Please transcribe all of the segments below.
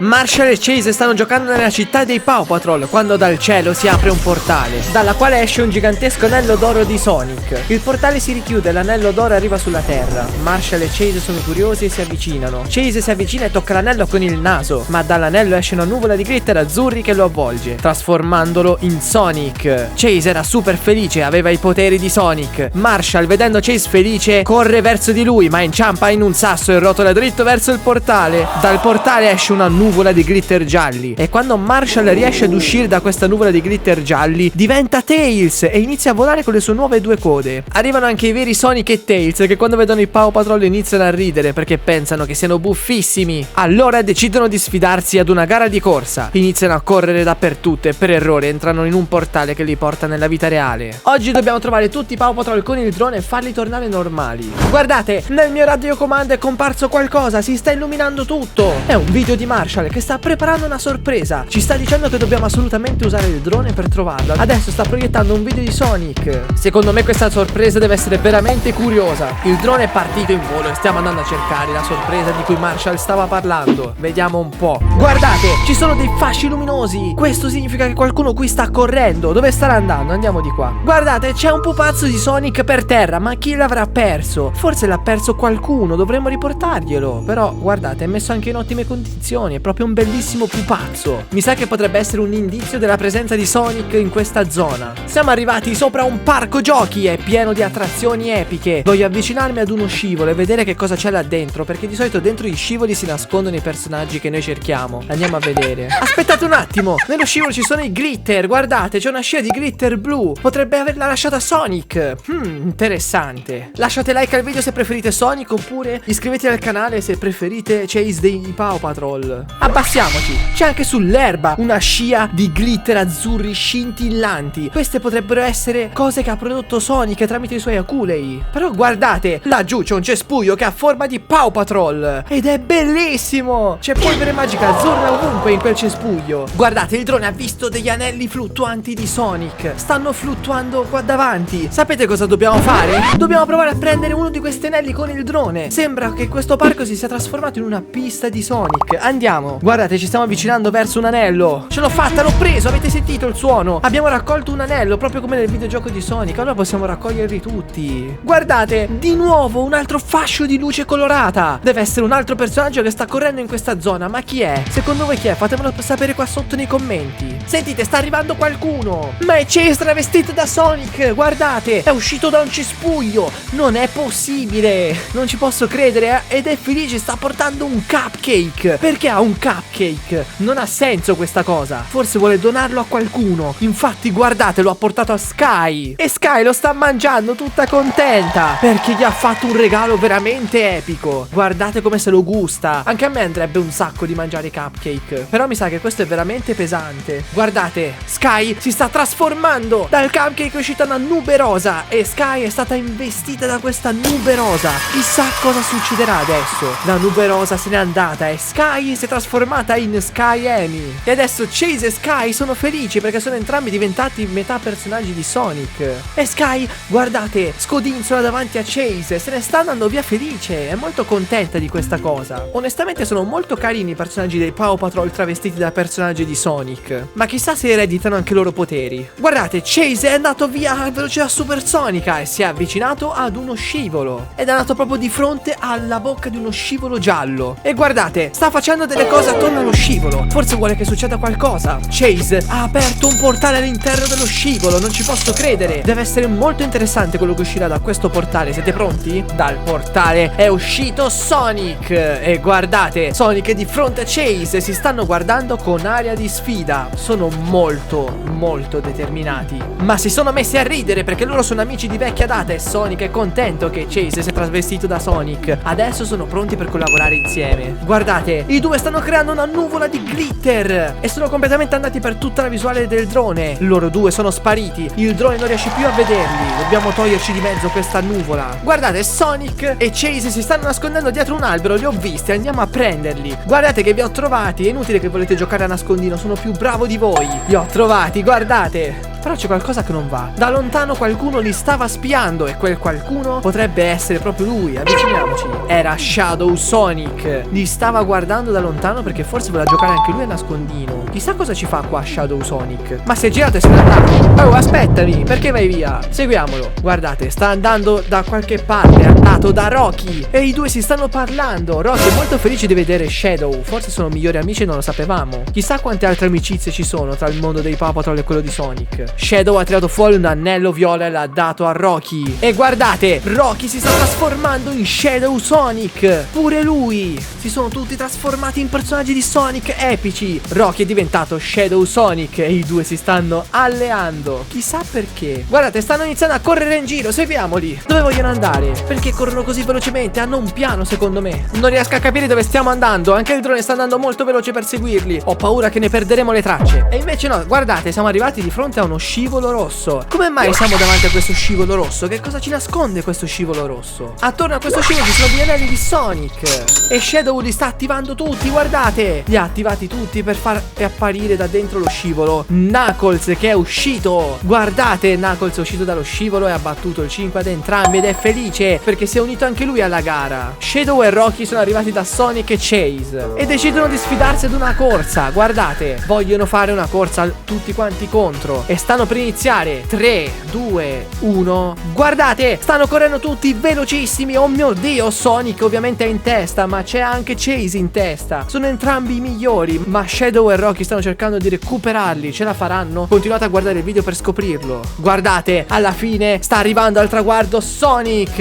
Marshall e Chase stanno giocando nella città dei Paw Patrol quando dal cielo si apre un portale, dalla quale esce un gigantesco anello d'oro di Sonic. Il portale si richiude e l'anello d'oro arriva sulla terra. Marshall e Chase sono curiosi e si avvicinano. Chase si avvicina e tocca l'anello con il naso, ma dall'anello esce una nuvola di glitter azzurri che lo avvolge, trasformandolo in Sonic. Chase era super felice, aveva i poteri di Sonic. Marshall, vedendo Chase felice, corre verso di lui, ma inciampa in un sasso e rotola dritto verso il portale. Dal portale esce una nuvola di glitter gialli, e quando Marshall riesce ad uscire da questa nuvola di glitter gialli diventa Tails e inizia a volare con le sue nuove due code. Arrivano anche i veri Sonic e Tails, che quando vedono i Paw Patrol iniziano a ridere perché pensano che siano buffissimi. Allora decidono di sfidarsi ad una gara di corsa. Iniziano a correre dappertutto e per errore entrano in un portale che li porta nella vita reale. Oggi dobbiamo trovare tutti i Paw Patrol con il drone e farli tornare normali. Guardate, nel mio radiocomando è comparso qualcosa, si sta illuminando tutto. È un video di Marshall che sta preparando una sorpresa. Ci sta dicendo che dobbiamo assolutamente usare il drone per trovarlo. Adesso sta proiettando un video di Sonic. Secondo me questa sorpresa deve essere veramente curiosa. Il drone è partito in volo e stiamo andando a cercare la sorpresa di cui Marshall stava parlando. Vediamo un po'. Guardate, ci sono dei fasci luminosi. Questo significa che qualcuno qui sta correndo. Dove starà andando? Andiamo di qua. Guardate, c'è un pupazzo di Sonic per terra. Ma chi l'avrà perso? Forse l'ha perso qualcuno. Dovremmo riportarglielo. Però guardate, è messo anche in ottime condizioni. È proprio un bellissimo pupazzo. Mi sa che potrebbe essere un indizio della presenza di Sonic in questa zona. Siamo arrivati sopra un parco giochi. È pieno di attrazioni epiche. Voglio avvicinarmi ad uno scivolo e vedere che cosa c'è là dentro, perché di solito dentro gli scivoli si nascondono i personaggi che noi cerchiamo. Andiamo a vedere. Aspettate un attimo, nello scivolo ci sono i glitter. Guardate, c'è una scia di glitter blu. Potrebbe averla lasciata Sonic. Interessante. Lasciate like al video se preferite Sonic, oppure iscrivetevi al canale se preferite Chase dei Paw Patrol. Abbassiamoci. C'è anche sull'erba una scia di glitter azzurri scintillanti. Queste potrebbero essere cose che ha prodotto Sonic tramite i suoi aculei. Però guardate, laggiù c'è un cespuglio che ha forma di Paw Patrol ed è bellissimo. C'è polvere magica azzurra ovunque in quel cespuglio. Guardate, il drone ha visto degli anelli fluttuanti di Sonic. Stanno fluttuando qua davanti. Sapete cosa dobbiamo fare? Dobbiamo provare a prendere uno di questi anelli con il drone. Sembra che questo parco si sia trasformato in una pista di Sonic. Andiamo. Guardate, ci stiamo avvicinando verso un anello. Ce l'ho fatta, l'ho preso, avete sentito il suono? Abbiamo raccolto un anello proprio come nel videogioco di Sonic. Allora possiamo raccoglierli tutti. Guardate, di nuovo un altro fascio di luce colorata. Deve essere un altro personaggio che sta correndo in questa zona. Ma chi è? Secondo voi chi è? Fatemelo sapere qua sotto nei commenti. Sentite, sta arrivando qualcuno. Ma è Chase travestito da Sonic. Guardate, è uscito da un cespuglio. Non è possibile. Non ci posso credere. Ed è felice, sta portando un cupcake. Perché ha un cupcake? Non ha senso questa cosa. Forse vuole donarlo a qualcuno. Infatti guardate, lo ha portato a Sky. E Sky lo sta mangiando tutta contenta, perché gli ha fatto un regalo veramente epico. Guardate come se lo gusta. Anche a me andrebbe un sacco di mangiare i cupcake. Però mi sa che questo è veramente pesante. Guardate, Sky si sta trasformando. Dal cupcake è uscita una nube rosa e Sky è stata investita da questa nube rosa. Chissà cosa succederà adesso. La nube rosa se n'è andata e Sky si è trasformata in Sky Amy. E adesso Chase e Sky sono felici perché sono entrambi diventati metà personaggi di Sonic. E Sky, guardate, scodinzola davanti a Chase. Se ne sta andando via felice. È molto contenta di questa cosa. Onestamente sono molto carini i personaggi dei Paw Patrol travestiti da personaggi di Sonic. Ma chissà se ereditano anche i loro poteri. Guardate, Chase è andato via a velocità supersonica e si è avvicinato ad uno scivolo. Ed è andato proprio di fronte alla bocca di uno scivolo giallo. E guardate, sta facendo delle cose attorno allo scivolo. Forse vuole che succeda qualcosa. Chase ha aperto un portale all'interno dello scivolo. Non ci posso credere. Deve essere molto interessante quello che uscirà da questo portale. Siete pronti? Dal portale è uscito Sonic. E guardate, Sonic è di fronte a Chase. Si stanno guardando con aria di sfida. Sono molto determinati. Ma si sono messi a ridere perché loro sono amici di vecchia data. E Sonic è contento che Chase si è trasvestito da Sonic. Adesso sono pronti per collaborare insieme. Guardate, i due stanno creando una nuvola di glitter e sono completamente andati per tutta la visuale del drone. Loro due sono spariti. Il drone non riesce più a vederli. Dobbiamo toglierci di mezzo questa nuvola. Guardate, Sonic e Chase si stanno nascondendo dietro un albero. Li ho visti, andiamo a prenderli. Guardate che vi ho trovati. È inutile che volete giocare a nascondino, sono più bravo di voi. Li ho trovati, guardate. Però c'è qualcosa che non va. Da lontano qualcuno li stava spiando e quel qualcuno potrebbe essere proprio lui. Avviciniamoci. Era Shadow Sonic. Li stava guardando da lontano perché forse voleva giocare anche lui a nascondino. Chissà cosa ci fa qua Shadow Sonic. Ma si è girato e se n'è andato. Oh, aspettami, perché vai via? Seguiamolo. Guardate, sta andando da qualche parte, è andato da Rocky e i due si stanno parlando. Rocky è molto felice di vedere Shadow. Forse sono migliori amici e non lo sapevamo. Chissà quante altre amicizie ci sono tra il mondo dei Paw Patrol e quello di Sonic. Shadow ha tirato fuori un anello viola e l'ha dato a Rocky. E guardate, Rocky si sta trasformando in Shadow Sonic. Pure lui. Si sono tutti trasformati in personaggi di Sonic epici. Rocky è diventato Shadow Sonic e i due si stanno alleando. Chissà perché. Guardate, stanno iniziando a correre in giro. Seguiamoli. Dove vogliono andare? Perché corrono così velocemente? Hanno un piano, secondo me. Non riesco a capire dove stiamo andando. Anche il drone sta andando molto veloce per seguirli. Ho paura che ne perderemo le tracce. E invece no, guardate, siamo arrivati di fronte a uno scivolo rosso. Come mai siamo davanti a questo scivolo rosso? Che cosa ci nasconde questo scivolo rosso? Attorno a questo scivolo ci sono gli anelli di Sonic. E Shadow li sta attivando tutti, guardate. Li ha attivati tutti per far apparire da dentro lo scivolo Knuckles, che è uscito. Guardate, Knuckles è uscito dallo scivolo e ha battuto il 5 ad entrambi ed è felice perché si è unito anche lui alla gara. Shadow e Rocky sono arrivati da Sonic e Chase e decidono di sfidarsi ad una corsa. Guardate, vogliono fare una corsa tutti quanti contro e stanno per iniziare. 3, 2, 1. Guardate, stanno correndo tutti velocissimi. Oh mio Dio, Sonic ovviamente è in testa, ma c'è anche Chase in testa. Sono entrambi i migliori, ma Shadow e Rocky stanno cercando di recuperarli. Ce la faranno? Continuate a guardare il video per scoprirlo. Guardate, alla fine sta arrivando al traguardo Sonic,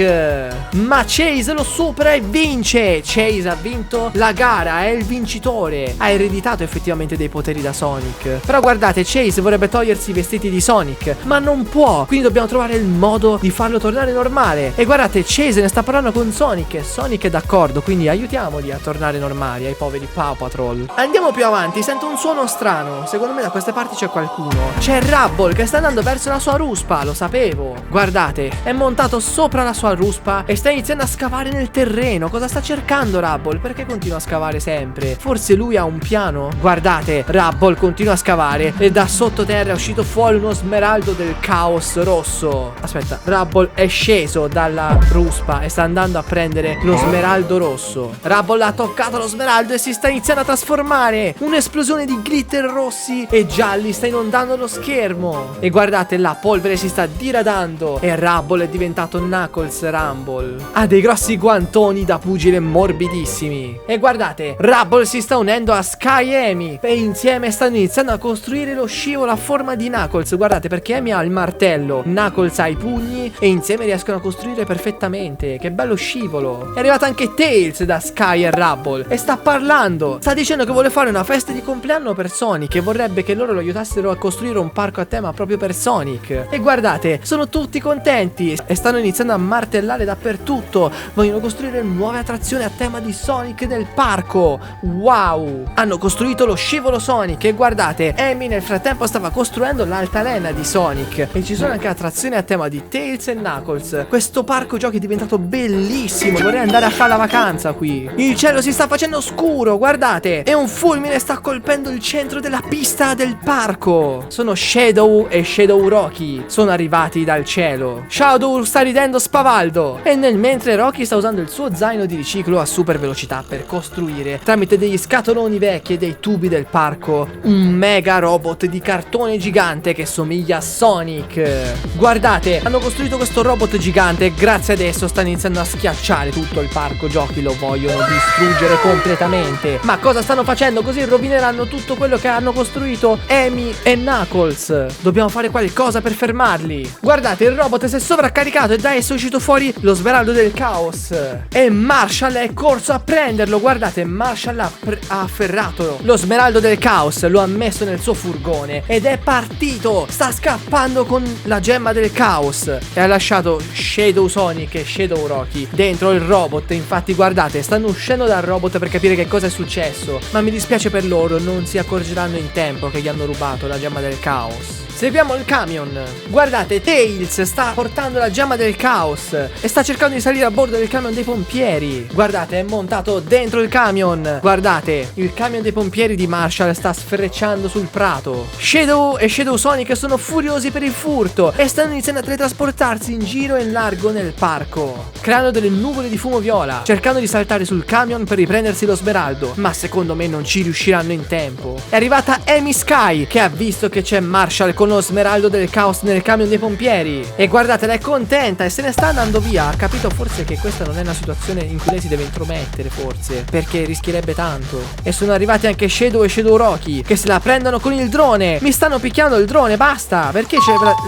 ma Chase lo supera e vince. Chase ha vinto la gara, è il vincitore. Ha ereditato effettivamente dei poteri da Sonic. Però guardate, Chase vorrebbe togliersi i vestiti di Sonic, ma non può, quindi dobbiamo trovare il modo di farlo tornare normale. E guardate, Chase ne sta parlando con Sonic e Sonic è d'accordo, quindi aiutiamoli a tornare normali, ai poveri Paw Patrol. Andiamo più avanti, sento un suono strano. Secondo me da queste parti c'è qualcuno. C'è Rubble che sta andando verso la sua ruspa, lo sapevo. Guardate, è montato sopra la sua ruspa e sta iniziando a scavare nel terreno. Cosa sta cercando Rubble? Perché continua a scavare sempre? Forse lui ha un piano? Guardate, Rubble continua a scavare e da sottoterra è uscito fuori uno smeraldo del caos rosso. Aspetta, Rubble è sceso dalla ruspa e sta andando a prendere lo smeraldo rosso. Rubble ha toccato lo smeraldo e si sta iniziando a trasformare. Un'esplosione di glitter rossi e gialli sta inondando lo schermo. E guardate, la polvere si sta diradando e Rubble è diventato Knuckles Rumble. Ha dei grossi guantoni da pugile morbidissimi. E guardate, Rubble si sta unendo a Sky e Amy e insieme stanno iniziando a costruire lo scivolo a forma di Knuckles. Guardate, perché Amy ha il martello, Knuckles ha i pugni e insieme riescono a costruire perfettamente. Che bello scivolo. È arrivata anche Tails da Sky e Rubble e sta parlando. Sta dicendo che vuole fare una festa di compleanno per Sonic e vorrebbe che loro lo aiutassero a costruire un parco a tema proprio per Sonic. E guardate, sono tutti contenti e stanno iniziando a martellare dappertutto. Vogliono costruire nuove attrazioni a tema di Sonic nel parco. Wow! Hanno costruito lo scivolo Sonic e guardate, Amy nel frattempo stava costruendo l'altalena di Sonic e ci sono anche attrazioni a tema di Tails e Knuckles. Questo parco giochi è diventato bellissimo. Vorrei andare a fare la vacanza qui. Il cielo si sta facendo scuro, guardate, e un fulmine sta colpendo il centro della pista del parco. Sono Shadow e Shadow Rocky. Sono arrivati dal cielo. Shadow sta ridendo spavaldo e nel mentre Rocky sta usando il suo zaino di riciclo a super velocità per costruire tramite degli scatoloni vecchi e dei tubi del parco un mega robot di cartone gigante che somiglia a Sonic. Guardate, hanno costruito questo robot gigante e grazie ad esso stanno iniziando a schiacciare tutto il parco giochi. Lo vogliono distruggere completamente. Ma cosa stanno facendo? Così rovineranno tutto quello che hanno costruito Amy e Knuckles. Dobbiamo fare qualcosa per fermarli. Guardate, il robot si è sovraccaricato e da esso è uscito fuori lo smeraldo del caos e Marshall è corso a prenderlo. Guardate, Marshall ha afferrato lo smeraldo del caos, lo ha messo nel suo furgone ed è partito. Sta scappando con la gemma del caos e ha lasciato Shadow Sonic e Shadow Rocky dentro il robot. Infatti guardate, stanno uscendo dal robot per capire che cosa è successo, ma mi dispiace per loro, non si accorgeranno in tempo che gli hanno rubato la gemma del caos. Seguiamo il camion. Guardate, Tails sta portando la gemma del caos e sta cercando di salire a bordo del camion dei pompieri. Guardate, è montato dentro il camion. Guardate, il camion dei pompieri di Marshall sta sfrecciando sul prato. Shadow e Shadow Sonic sono furiosi per il furto e stanno iniziando a teletrasportarsi in giro e in largo nel parco, creando delle nuvole di fumo viola, cercando di saltare sul camion per riprendersi lo smeraldo, ma secondo me non ci riusciranno in tempo. È arrivata Amy Sky, che ha visto che c'è Marshall con lo smeraldo del caos nel camion dei pompieri e guardatela, è contenta e se ne sta andando via. Ha capito forse che questa non è una situazione in cui lei si deve intromettere, forse, perché rischierebbe tanto. E sono arrivati anche Shadow e Shadow Rocky, che se la prendono con il drone. Mi stanno picchiando il drone, basta. Perché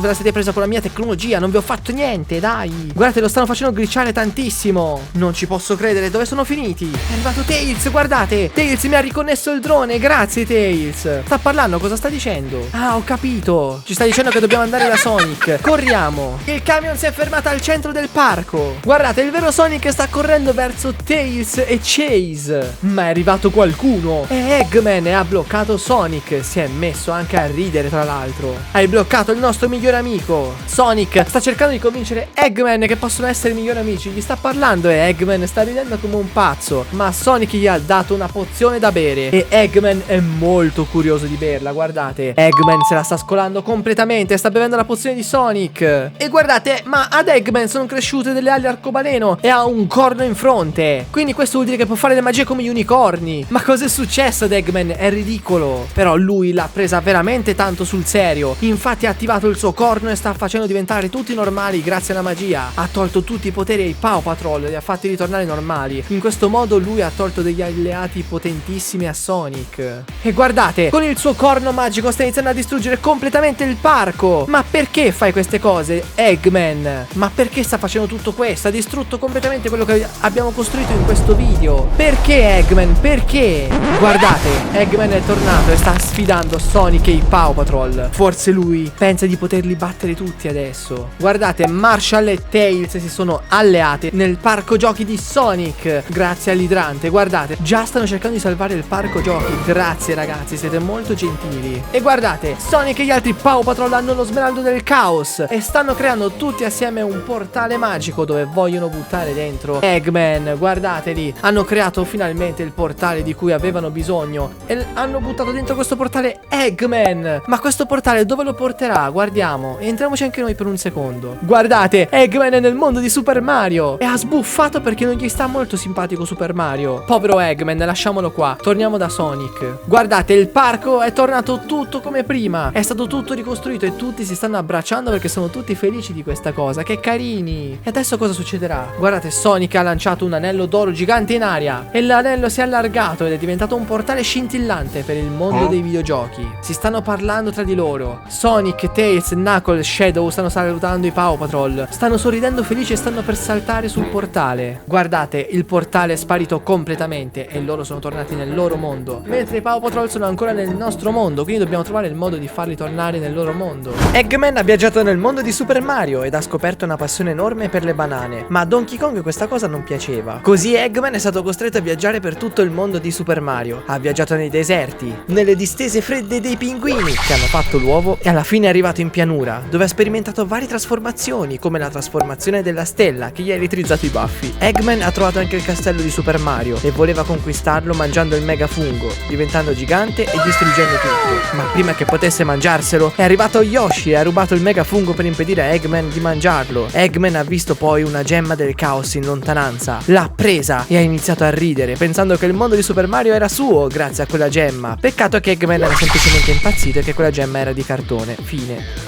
ve la siete presa con la mia tecnologia? Non vi ho fatto niente, dai. Guardate, lo stanno facendo glitchare tantissimo. Non ci posso credere, dove sono finiti? È arrivato Tails, guardate. Tails mi ha riconnesso il drone, grazie Tails. Sta parlando, cosa sta dicendo? Ah, ho capito. Ci sta dicendo che dobbiamo andare da Sonic. Corriamo. Il camion si è fermato al centro del parco. Guardate, il vero Sonic sta correndo verso Tails e Chase. Ma è arrivato qualcuno e Eggman ha bloccato Sonic. Si è messo anche a ridere, tra l'altro. Hai bloccato il nostro migliore amico. Sonic sta cercando di convincere Eggman che possono essere migliori amici. Gli sta parlando e Eggman sta ridendo come un pazzo. Ma Sonic gli ha dato una pozione da bere e Eggman è molto curioso di berla. Guardate, Eggman se la sta scolando completamente. Sta bevendo la pozione di Sonic. E guardate, ma ad Eggman sono cresciute delle ali arcobaleno e ha un corno in fronte. Quindi questo vuol dire che può fare le magie come gli unicorni. Ma cosa è successo ad Eggman? È ridicolo. Però lui l'ha presa veramente tanto sul serio. Infatti ha attivato il suo corno e sta facendo diventare tutti normali grazie alla magia. Ha tolto tutti i poteri ai Paw Patrol e li ha fatti ritornare normali. In questo modo lui ha tolto degli alleati potentissimi a Sonic. E guardate, con il suo corno magico sta iniziando a distruggere completamente il parco. Ma perché fai queste cose, Eggman? Ma perché sta facendo tutto questo? Ha distrutto completamente quello che abbiamo costruito in questo video. Perché Eggman? Perché? Guardate, Eggman è tornato e sta sfidando Sonic e i Paw Patrol. Forse lui pensa di poterli battere tutti adesso. Guardate, Marshall e Tails si sono alleati nel parco giochi di Sonic grazie all'idrante. Guardate, già stanno cercando di salvare il parco giochi. Grazie ragazzi, siete molto gentili. E guardate, Sonic e gli altri Paw Patrol hanno lo smeraldo del caos e stanno creando tutti assieme un portale magico dove vogliono buttare dentro Eggman. Guardate lì, hanno creato finalmente il portale di cui avevano bisogno e hanno buttato dentro questo portale Eggman. Ma questo portale dove lo porterà? Guardiamo, entriamoci anche noi per un secondo. Guardate, Eggman è nel mondo di Super Mario e ha sbuffato perché non gli sta molto simpatico Super Mario. Povero Eggman, lasciamolo qua. Torniamo da Sonic. Guardate, il parco è tornato tutto come prima. È stato tutto ricostruito e tutti si stanno abbracciando perché sono tutti felici di questa cosa. Che carini. E adesso cosa succederà? Guardate, Sonic ha lanciato un anello d'oro gigante in aria e l'anello si è allargato ed è diventato un portale scintillante per il mondo dei videogiochi. Si stanno parlando tra di loro. Sonic, Tails, Knuckles, Shadow stanno salutando i Paw Patrol. Stanno sorridendo felici e stanno per saltare sul portale. Guardate, il portale è sparito completamente e loro sono tornati nel loro mondo, mentre i Paw Patrol sono ancora nel nostro mondo, quindi dobbiamo trovare il modo di farli tornare nel loro mondo. Eggman ha viaggiato nel mondo di Super Mario ed ha scoperto una passione enorme per le banane, ma a Donkey Kong questa cosa non piaceva. Così Eggman è stato costretto a viaggiare per tutto il mondo di Super Mario. Ha viaggiato nei deserti, nelle distese fredde dei pinguini che hanno fatto l'uovo e alla fine è arrivato in pianura, dove ha sperimentato varie trasformazioni, come la trasformazione della stella che gli ha elettrizzato i baffi. Eggman ha trovato anche il castello di Super Mario e voleva conquistarlo mangiando il mega fungo, diventando gigante e distruggendo tutto. Ma prima che potesse mangiarselo è arrivato Yoshi e ha rubato il mega fungo per impedire a Eggman di mangiarlo. Eggman ha visto poi una gemma del caos in lontananza, l'ha presa e ha iniziato a ridere pensando che il mondo di Super Mario era suo grazie a quella gemma. Peccato che Eggman era semplicemente impazzito e che quella gemma era di cartone. Fine.